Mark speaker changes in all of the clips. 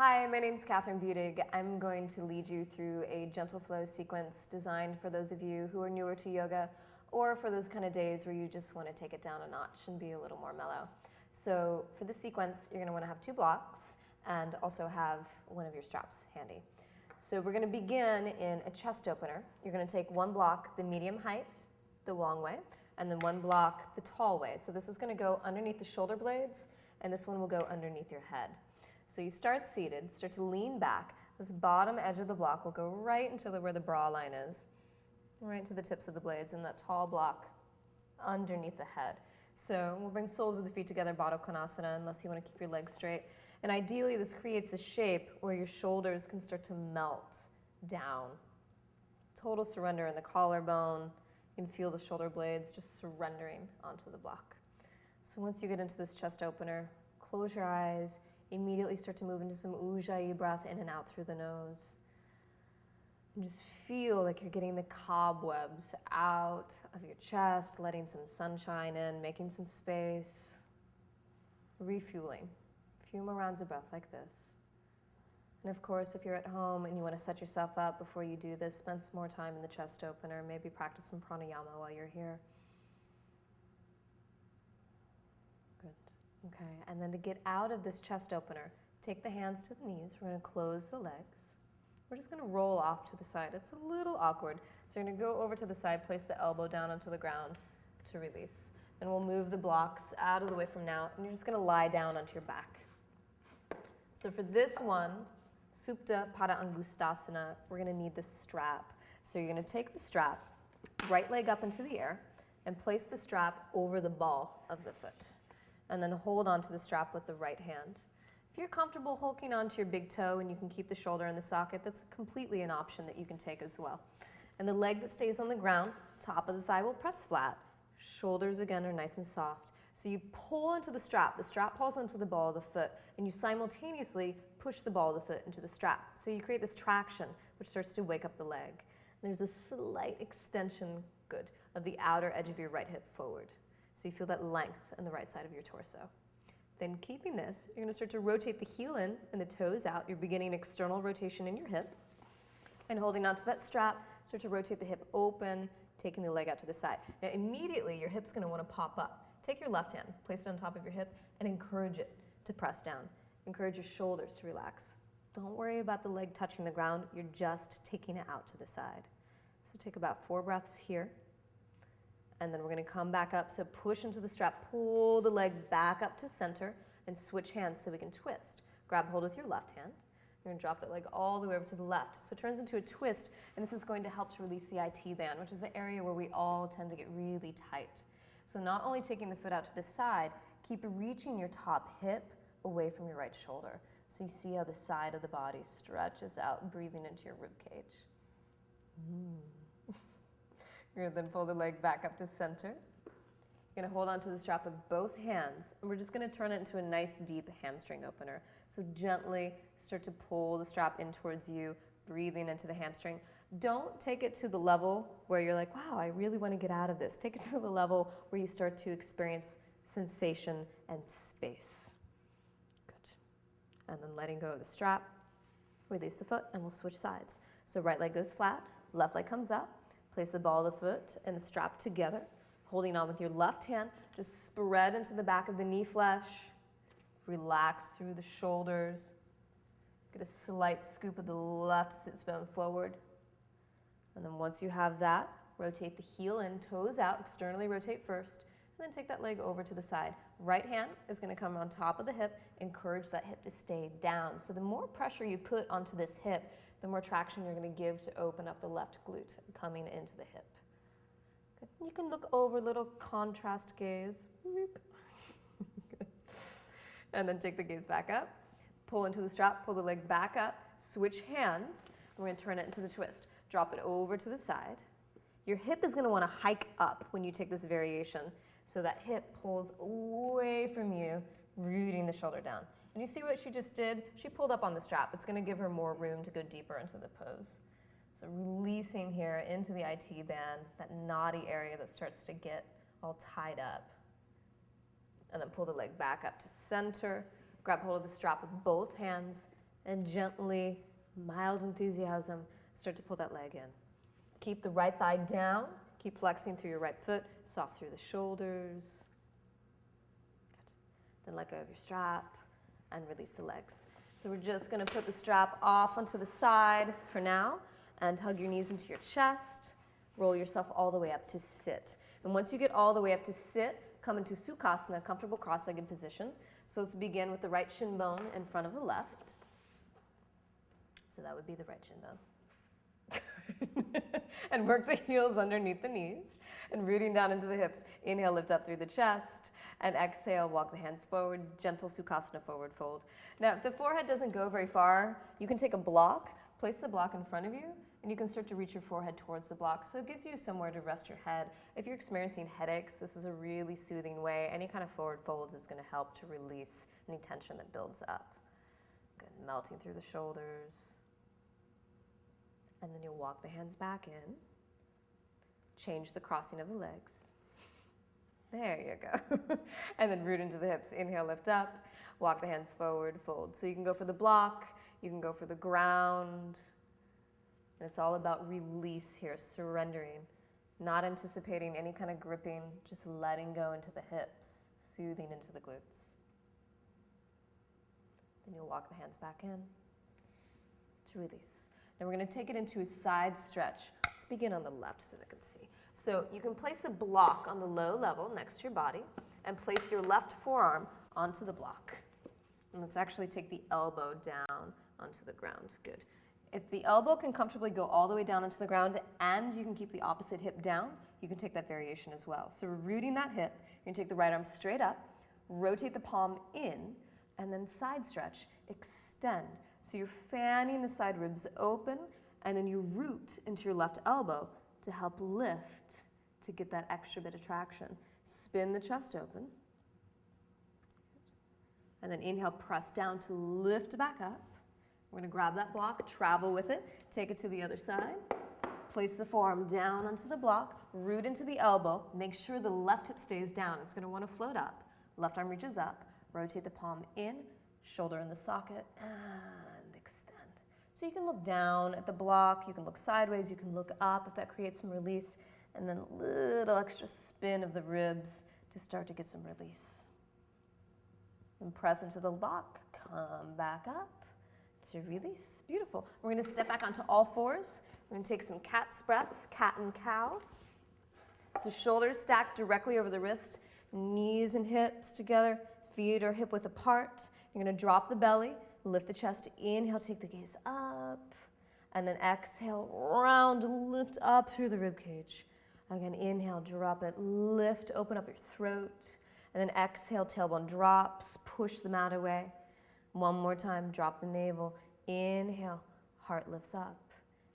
Speaker 1: Hi, my name's Catherine Budig. I'm going to lead you through a gentle flow sequence designed for those of you who are newer to yoga or for those kind of days where you just want to take it down a notch and be a little more mellow. So for this sequence, you're going to want to have 2 blocks and also have one of your straps handy. So we're going to begin in a chest opener. You're going to take 1 block the medium height, the long way, and then 1 block the tall way. So this is going to go underneath the shoulder blades, and this one will go underneath your head. So you start seated, start to lean back. This bottom edge of the block will go right into where the bra line is, right to the tips of the blades, and that tall block underneath the head. So we'll bring soles of the feet together, Baddha Konasana, unless you want to keep your legs straight. And ideally, this creates a shape where your shoulders can start to melt down. Total surrender in the collarbone. You can feel the shoulder blades just surrendering onto the block. So once you get into this chest opener, close your eyes. Immediately start to move into some Ujjayi breath in and out through the nose. And just feel like you're getting the cobwebs out of your chest, letting some sunshine in, making some space, refueling. A few more rounds of breath like this. And of course, if you're at home and you want to set yourself up before you do this, spend some more time in the chest opener, maybe practice some pranayama while you're here. Okay, and then to get out of this chest opener, take the hands to the knees. We're going to close the legs. We're just going to roll off to the side. It's a little awkward. So you're going to go over to the side, place the elbow down onto the ground to release. Then we'll move the blocks out of the way from now, and you're just going to lie down onto your back. So for this one, Supta Pada Angustasana, we're going to need this strap. So you're going to take the strap, right leg up into the air, and place the strap over the ball of the foot. And then hold onto the strap with the right hand. If you're comfortable holding onto your big toe and you can keep the shoulder in the socket, that's completely an option that you can take as well. And the leg that stays on the ground, top of the thigh will press flat. Shoulders again are nice and soft. So you pull into the strap pulls into the ball of the foot, and you simultaneously push the ball of the foot into the strap. So you create this traction, which starts to wake up the leg. And there's a slight extension, good, of the outer edge of your right hip forward. So you feel that length on the right side of your torso. Then keeping this, you're going to start to rotate the heel in and the toes out. You're beginning external rotation in your hip. And holding onto that strap, start to rotate the hip open, taking the leg out to the side. Now immediately your hip's going to want to pop up. Take your left hand, place it on top of your hip, and encourage it to press down. Encourage your shoulders to relax. Don't worry about the leg touching the ground. You're just taking it out to the side. So take about 4 breaths here. And then we're going to come back up. So push into the strap, pull the leg back up to center, and switch hands so we can twist. Grab hold with your left hand. You're going to drop that leg all the way over to the left. So it turns into a twist, and this is going to help to release the IT band, which is the area where we all tend to get really tight. So not only taking the foot out to the side, keep reaching your top hip away from your right shoulder. So you see how the side of the body stretches out, breathing into your rib cage. You're going to then pull the leg back up to center. You're going to hold onto the strap with both hands, and we're just going to turn it into a nice deep hamstring opener. So gently start to pull the strap in towards you, breathing into the hamstring. Don't take it to the level where you're like, wow, I really want to get out of this. Take it to the level where you start to experience sensation and space. Good. And then letting go of the strap, release the foot, and we'll switch sides. So right leg goes flat, left leg comes up. Place the ball of the foot and the strap together, holding on with your left hand. Just spread into the back of the knee flesh. Relax through the shoulders. Get a slight scoop of the left sits bone forward. And then once you have that, rotate the heel in, toes out, externally rotate first, and then take that leg over to the side. Right hand is going to come on top of the hip. Encourage that hip to stay down. So the more pressure you put onto this hip, the more traction you're going to give to open up the left glute coming into the hip. Good. You can look over, little contrast gaze. And then take the gaze back up. Pull into the strap, pull the leg back up, switch hands. We're going to turn it into the twist. Drop it over to the side. Your hip is going to want to hike up when you take this variation, so that hip pulls away from you, rooting the shoulder down. And you see what she just did? She pulled up on the strap. It's going to give her more room to go deeper into the pose. So releasing here into the IT band, that knotty area that starts to get all tied up. And then pull the leg back up to center. Grab hold of the strap with both hands. And gently, mild enthusiasm, start to pull that leg in. Keep the right thigh down. Keep flexing through your right foot, soft through the shoulders. Good. Then let go of your strap and release the legs. So we're just going to put the strap off onto the side for now and hug your knees into your chest. Roll yourself all the way up to sit. And once you get all the way up to sit, come into Sukhasana, comfortable cross-legged position. So let's begin with the right shin bone in front of the left. So that would be the right shin bone. And work the heels underneath the knees and rooting down into the hips. Inhale, lift up through the chest, and exhale, walk the hands forward, gentle Sukhasana forward fold. Now, if the forehead doesn't go very far, you can take a block, place the block in front of you, and you can start to reach your forehead towards the block. So it gives you somewhere to rest your head. If you're experiencing headaches, this is a really soothing way. Any kind of forward folds is going to help to release any tension that builds up. Good, melting through the shoulders. And then you'll walk the hands back in. Change the crossing of the legs. There you go. And then root into the hips. Inhale, lift up. Walk the hands forward, fold. So you can go for the block. You can go for the ground. And it's all about release here, surrendering. Not anticipating any kind of gripping, just letting go into the hips, soothing into the glutes. Then you'll walk the hands back in to release. And we're going to take it into a side stretch. Let's begin on the left so they can see. So you can place a block on the low level next to your body and place your left forearm onto the block. And let's actually take the elbow down onto the ground. Good. If the elbow can comfortably go all the way down onto the ground and you can keep the opposite hip down, you can take that variation as well. So we're rooting that hip. You're going to take the right arm straight up, rotate the palm in, and then side stretch, extend. So you're fanning the side ribs open, and then you root into your left elbow to help lift, to get that extra bit of traction. Spin the chest open. And then inhale, press down to lift back up. We're going to grab that block, travel with it, take it to the other side. Place the forearm down onto the block, root into the elbow. Make sure the left hip stays down. It's going to want to float up. Left arm reaches up. Rotate the palm in, shoulder in the socket, and extend. So you can look down at the block, you can look sideways, you can look up if that creates some release, and then a little extra spin of the ribs to start to get some release. And press into the block, come back up to release. Beautiful. We're going to step back onto all fours. We're going to take some cat's breath, cat and cow. So shoulders stacked directly over the wrist, knees and hips together, feet are hip width apart. You're going to drop the belly, lift the chest, inhale, take the gaze up, and then exhale, round, lift up through the rib cage. Again, inhale, drop it, lift, open up your throat, and then exhale, tailbone drops, push the mat away. One more time, drop the navel, inhale, heart lifts up,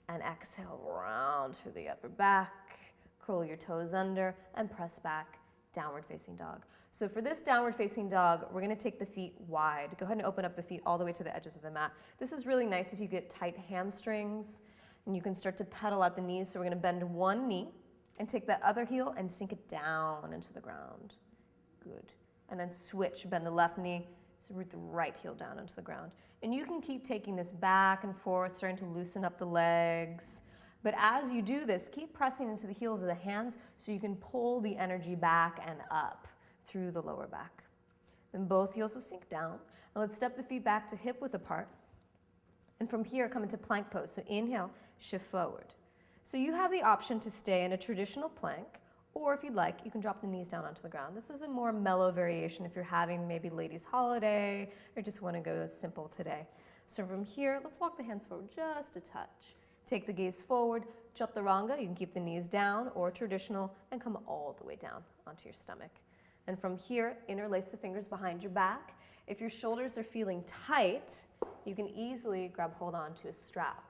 Speaker 1: and exhale, round through the upper back, curl your toes under, and press back, downward facing dog. So for this downward facing dog, we're going to take the feet wide. Go ahead and open up the feet all the way to the edges of the mat. This is really nice if you get tight hamstrings, and you can start to pedal at the knees. So we're going to bend one knee and take that other heel and sink it down into the ground. Good. And then switch, bend the left knee, so root the right heel down into the ground. And you can keep taking this back and forth, starting to loosen up the legs. But as you do this, keep pressing into the heels of the hands so you can pull the energy back and up through the lower back. Then both heels will sink down. And let's step the feet back to hip width apart. And from here, come into plank pose. So inhale, shift forward. So you have the option to stay in a traditional plank, or if you'd like, you can drop the knees down onto the ground. This is a more mellow variation if you're having maybe ladies' holiday or just want to go simple today. So from here, let's walk the hands forward just a touch. Take the gaze forward, chaturanga, you can keep the knees down, or traditional, and come all the way down onto your stomach. And from here, interlace the fingers behind your back. If your shoulders are feeling tight, you can easily grab hold on to a strap.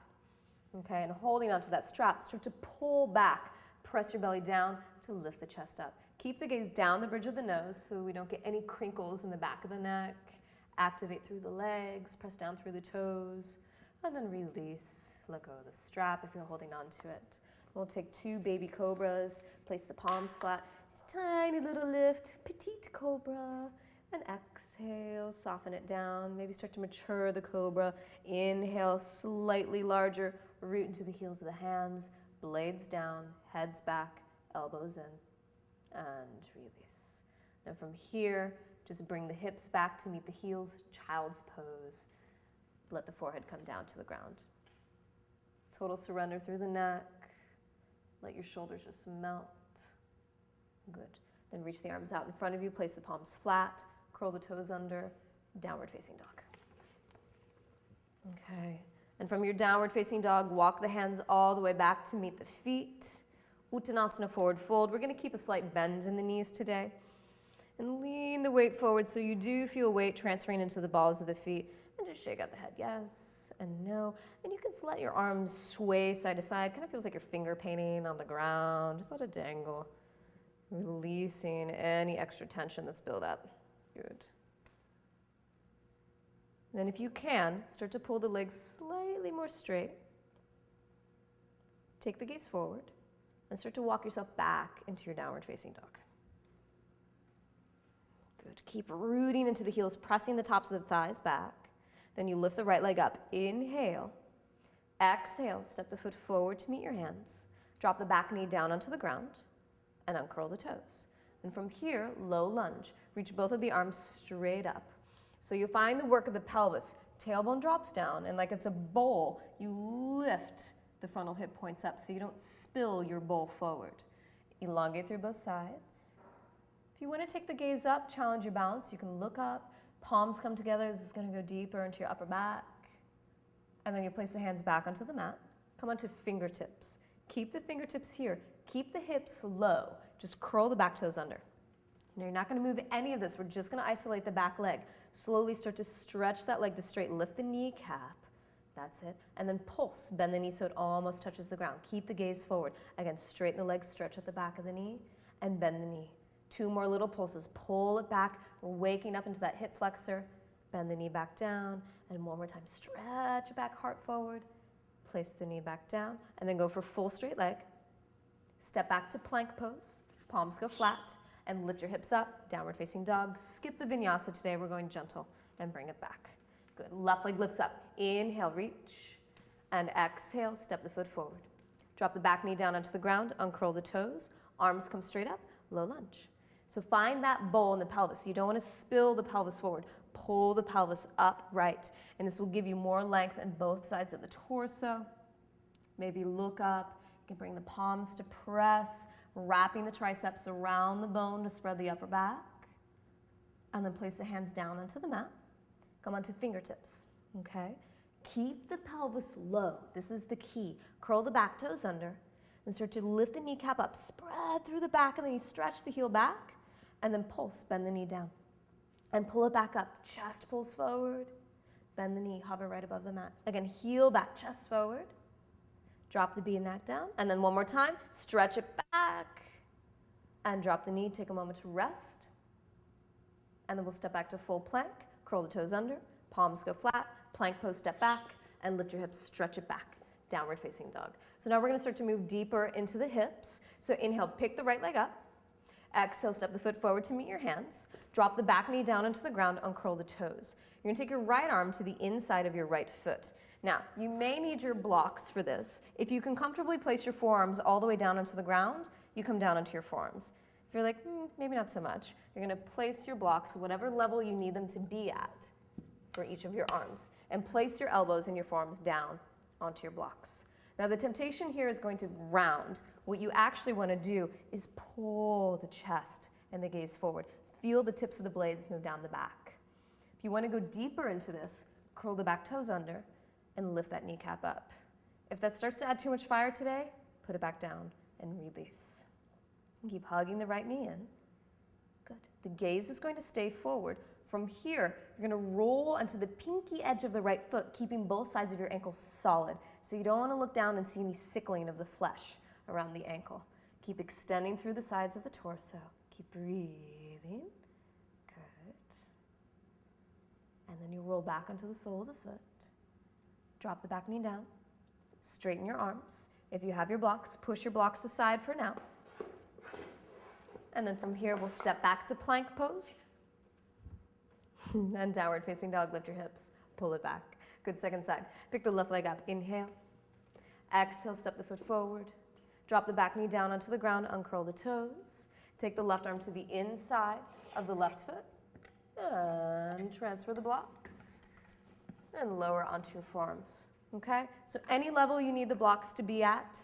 Speaker 1: Okay, and holding onto that strap, start to pull back. Press your belly down to lift the chest up. Keep the gaze down the bridge of the nose so we don't get any crinkles in the back of the neck. Activate through the legs, press down through the toes, and then release. Let go of the strap if you're holding on to it. We'll take two baby cobras, place the palms flat. Just tiny little lift, petite cobra. And exhale, soften it down. Maybe start to mature the cobra. Inhale, slightly larger, root into the heels of the hands, blades down, heads back, elbows in, and release. And from here, just bring the hips back to meet the heels, child's pose. Let the forehead come down to the ground. Total surrender through the neck. Let your shoulders just melt. Good. Then reach the arms out in front of you, place the palms flat, curl the toes under, downward facing dog. Okay. And from your downward facing dog, walk the hands all the way back to meet the feet. Uttanasana, forward fold. We're going to keep a slight bend in the knees today. And lean the weight forward so you do feel weight transferring into the balls of the feet. And just shake out the head, yes and no. And you can just let your arms sway side to side. Kind of feels like you're finger painting on the ground. Just let it dangle. Releasing any extra tension that's built up. Good. Then if you can, start to pull the legs slightly more straight. Take the gaze forward and start to walk yourself back into your downward facing dog. Good. Keep rooting into the heels, pressing the tops of the thighs back. Then you lift the right leg up. Inhale. Exhale. Step the foot forward to meet your hands. Drop the back knee down onto the ground and uncurl the toes. And from here, low lunge. Reach both of the arms straight up. So you find the work of the pelvis. Tailbone drops down, and like it's a bowl, you lift the frontal hip points up so you don't spill your bowl forward. Elongate through both sides. If you want to take the gaze up, challenge your balance, you can look up. Palms come together. This is going to go deeper into your upper back. And then you place the hands back onto the mat. Come onto fingertips. Keep the fingertips here. Keep the hips low. Just curl the back toes under. Now you're not going to move any of this. We're just going to isolate the back leg. Slowly start to stretch that leg to straight. Lift the kneecap. That's it. And then pulse. Bend the knee so it almost touches the ground. Keep the gaze forward. Again, straighten the leg, stretch at the back of the knee, and bend the knee. 2 more little pulses. Pull it back. We're waking up into that hip flexor. Bend the knee back down. And one more time. Stretch back, heart forward. Place the knee back down. And then go for full straight leg. Step back to plank pose. Palms go flat. And lift your hips up. Downward facing dog. Skip the vinyasa today. We're going gentle. And bring it back. Good. Left leg lifts up. Inhale, reach. And exhale, step the foot forward. Drop the back knee down onto the ground. Uncurl the toes. Arms come straight up. Low lunge. So find that bowl in the pelvis. You don't want to spill the pelvis forward. Pull the pelvis upright. And this will give you more length on both sides of the torso. Maybe look up. You can bring the palms to press, wrapping the triceps around the bone to spread the upper back. And then place the hands down onto the mat. Come onto fingertips, okay? Keep the pelvis low. This is the key. Curl the back toes under. And start to lift the kneecap up. Spread through the back, and then you stretch the heel back. And then pulse, bend the knee down. And pull it back up. Chest pulls forward. Bend the knee, hover right above the mat. Again, heel back, chest forward. Drop the B neck down. And then one more time, stretch it back. And drop the knee, take a moment to rest. And then we'll step back to full plank. Curl the toes under, palms go flat, plank pose, step back, and lift your hips, stretch it back. Downward facing dog. So now we're going to start to move deeper into the hips. So inhale, pick the right leg up. Exhale, step the foot forward to meet your hands. Drop the back knee down into the ground, uncurl the toes. You're going to take your right arm to the inside of your right foot. Now, you may need your blocks for this. If you can comfortably place your forearms all the way down onto the ground, you come down onto your forearms. If you're like, maybe not so much, you're going to place your blocks whatever level you need them to be at for each of your arms. And place your elbows and your forearms down onto your blocks. Now the temptation here is going to round. What you actually want to do is pull the chest and the gaze forward. Feel the tips of the blades move down the back. If you want to go deeper into this, curl the back toes under and lift that kneecap up. If that starts to add too much fire today, put it back down and release. And keep hugging the right knee in. Good. The gaze is going to stay forward. From here, you're going to roll onto the pinky edge of the right foot, keeping both sides of your ankle solid. So you don't want to look down and see any sickling of the flesh around the ankle. Keep extending through the sides of the torso. Keep breathing. Good. And then you roll back onto the sole of the foot. Drop the back knee down. Straighten your arms. If you have your blocks, push your blocks aside for now. And then from here, we'll step back to plank pose. And downward facing dog, lift your hips, pull it back. Good, second side. Pick the left leg up, inhale. Exhale, step the foot forward. Drop the back knee down onto the ground, uncurl the toes. Take the left arm to the inside of the left foot. And transfer the blocks. And lower onto your forearms, okay? So any level you need the blocks to be at,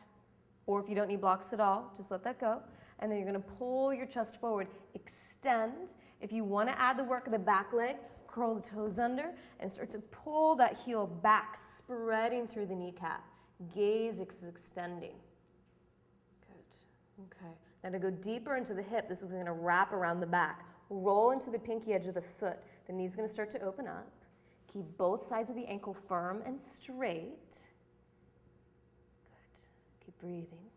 Speaker 1: or if you don't need blocks at all, just let that go. And then you're gonna pull your chest forward, extend. If you wanna add the work of the back leg, curl the toes under and start to pull that heel back, spreading through the kneecap. Gaze is extending. Good, okay. Now to go deeper into the hip, this is gonna wrap around the back. Roll into the pinky edge of the foot. The knee's gonna start to open up. Keep both sides of the ankle firm and straight. Good. Keep breathing.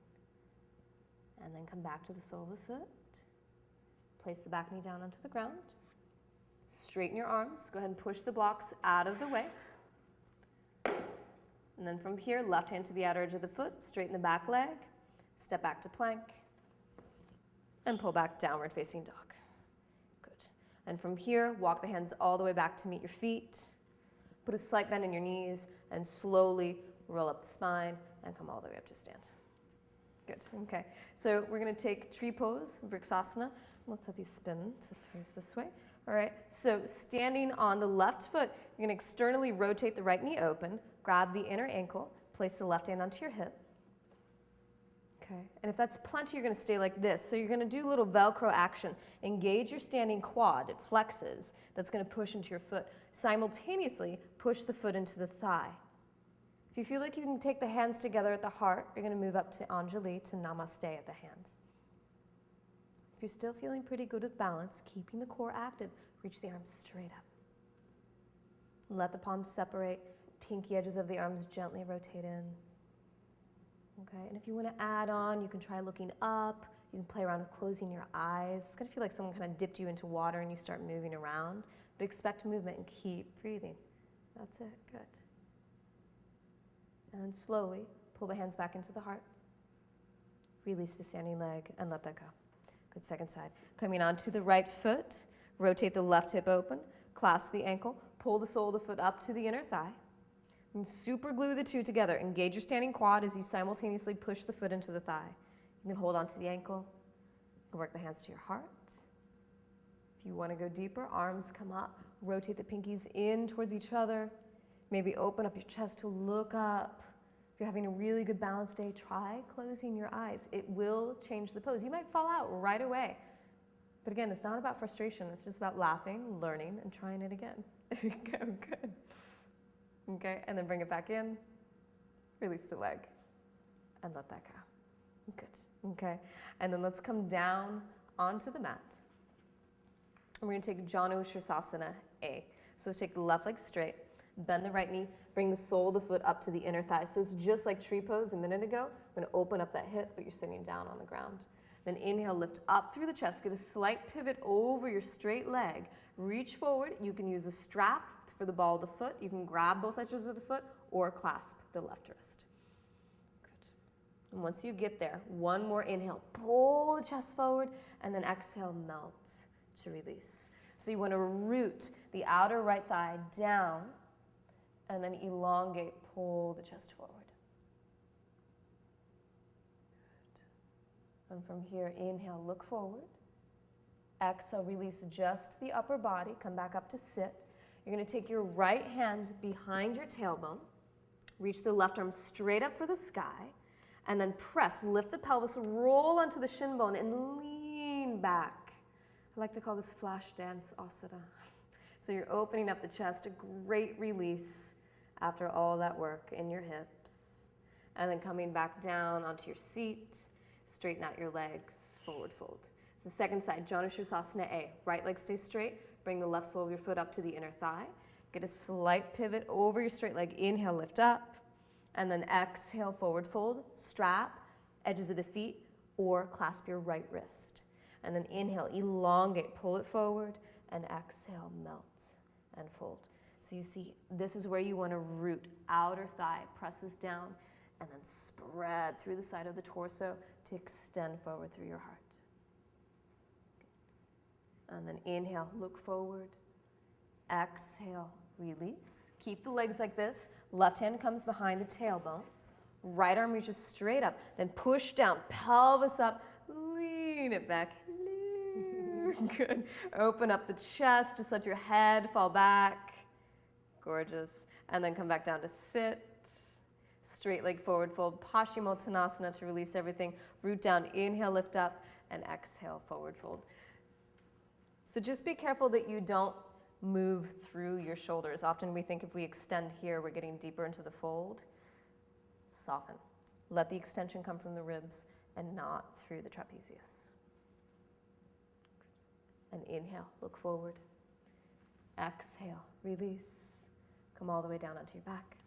Speaker 1: And then come back to the sole of the foot. Place the back knee down onto the ground. Straighten your arms. Go ahead and push the blocks out of the way. And then from here, left hand to the outer edge of the foot. Straighten the back leg. Step back to plank. And pull back, downward facing dog. Good. And from here, walk the hands all the way back to meet your feet. Put a slight bend in your knees and slowly roll up the spine and come all the way up to stand. Good, okay. So we're gonna take tree pose, Vrksasana. Let's have you spin to face this way. All right, so standing on the left foot, you're gonna externally rotate the right knee open, grab the inner ankle, place the left hand onto your hip. Okay, and if that's plenty, you're gonna stay like this. So you're gonna do a little Velcro action. Engage your standing quad, it flexes. That's gonna push into your foot. Simultaneously, push the foot into the thigh. If you feel like you can take the hands together at the heart, you're gonna move up to Anjali, to Namaste at the hands. If you're still feeling pretty good with balance, keeping the core active, reach the arms straight up. Let the palms separate, pinky edges of the arms gently rotate in. Okay, and if you want to add on, you can try looking up. You can play around with closing your eyes. It's going to feel like someone kind of dipped you into water and you start moving around. But expect movement and keep breathing. That's it, good. And then slowly pull the hands back into the heart. Release the standing leg and let that go. Good, second side. Coming onto the right foot, rotate the left hip open, clasp the ankle, pull the sole of the foot up to the inner thigh. And super glue the two together. Engage your standing quad as you simultaneously push the foot into the thigh. You can hold onto the ankle. You can work the hands to your heart. If you want to go deeper, arms come up. Rotate the pinkies in towards each other. Maybe open up your chest to look up. If you're having a really good balance day, try closing your eyes. It will change the pose. You might fall out right away. But again, it's not about frustration. It's just about laughing, learning, and trying it again. There you go, good. Okay, and then bring it back in, release the leg, and let that go. Good, okay. And then let's come down onto the mat. And we're gonna take Janu Shirsasana A. So let's take the left leg straight, bend the right knee, bring the sole of the foot up to the inner thigh. So it's just like tree pose a minute ago. I'm gonna open up that hip, but you're sitting down on the ground. Then inhale, lift up through the chest, get a slight pivot over your straight leg. Reach forward, you can use a strap for the ball of the foot. You can grab both edges of the foot or clasp the left wrist. Good. And once you get there, one more inhale, pull the chest forward, and then exhale, melt to release. So you want to root the outer right thigh down, and then elongate, pull the chest forward. Good. And from here, inhale, look forward. Exhale, release just the upper body, come back up to sit. You're going to take your right hand behind your tailbone, reach the left arm straight up for the sky, and then press, lift the pelvis, roll onto the shin bone, and lean back. I like to call this flash dance asana. So you're opening up the chest, a great release after all that work in your hips. And then coming back down onto your seat, straighten out your legs, forward fold. So second side, Janu Shirsasana A. Right leg stays straight. Bring the left sole of your foot up to the inner thigh. Get a slight pivot over your straight leg. Inhale, lift up. And then exhale, forward fold. Strap, edges of the feet, or clasp your right wrist. And then inhale, elongate, pull it forward. And exhale, melt and fold. So you see, this is where you want to root. Outer thigh presses down and then spread through the side of the torso to extend forward through your heart. And then inhale, look forward. Exhale, release. Keep the legs like this. Left hand comes behind the tailbone. Right arm reaches straight up. Then push down, pelvis up, lean it back. Good. Open up the chest, just let your head fall back. Gorgeous. And then come back down to sit. Straight leg forward fold, Paschimottanasana to release everything. Root down, inhale, lift up, and exhale, forward fold. So just be careful that you don't move through your shoulders. Often we think if we extend here, we're getting deeper into the fold. Soften. Let the extension come from the ribs and not through the trapezius. And inhale, look forward. Exhale, release. Come all the way down onto your back.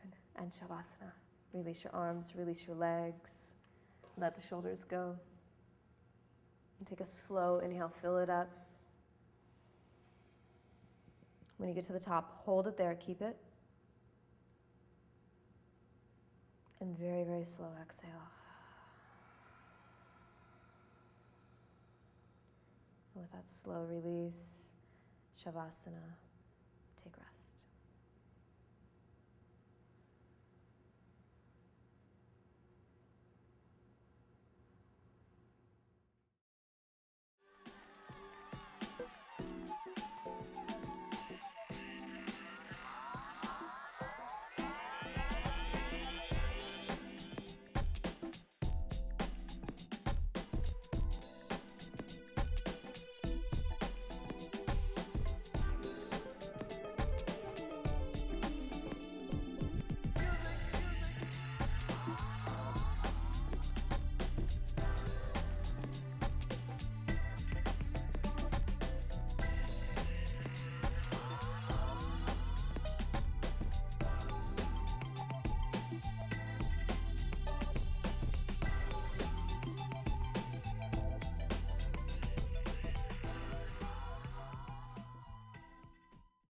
Speaker 1: Good. And Savasana. Release your arms, release your legs. Let the shoulders go. And take a slow inhale, fill it up. When you get to the top, hold it there, keep it. And very, very slow exhale. And with that slow release, Savasana.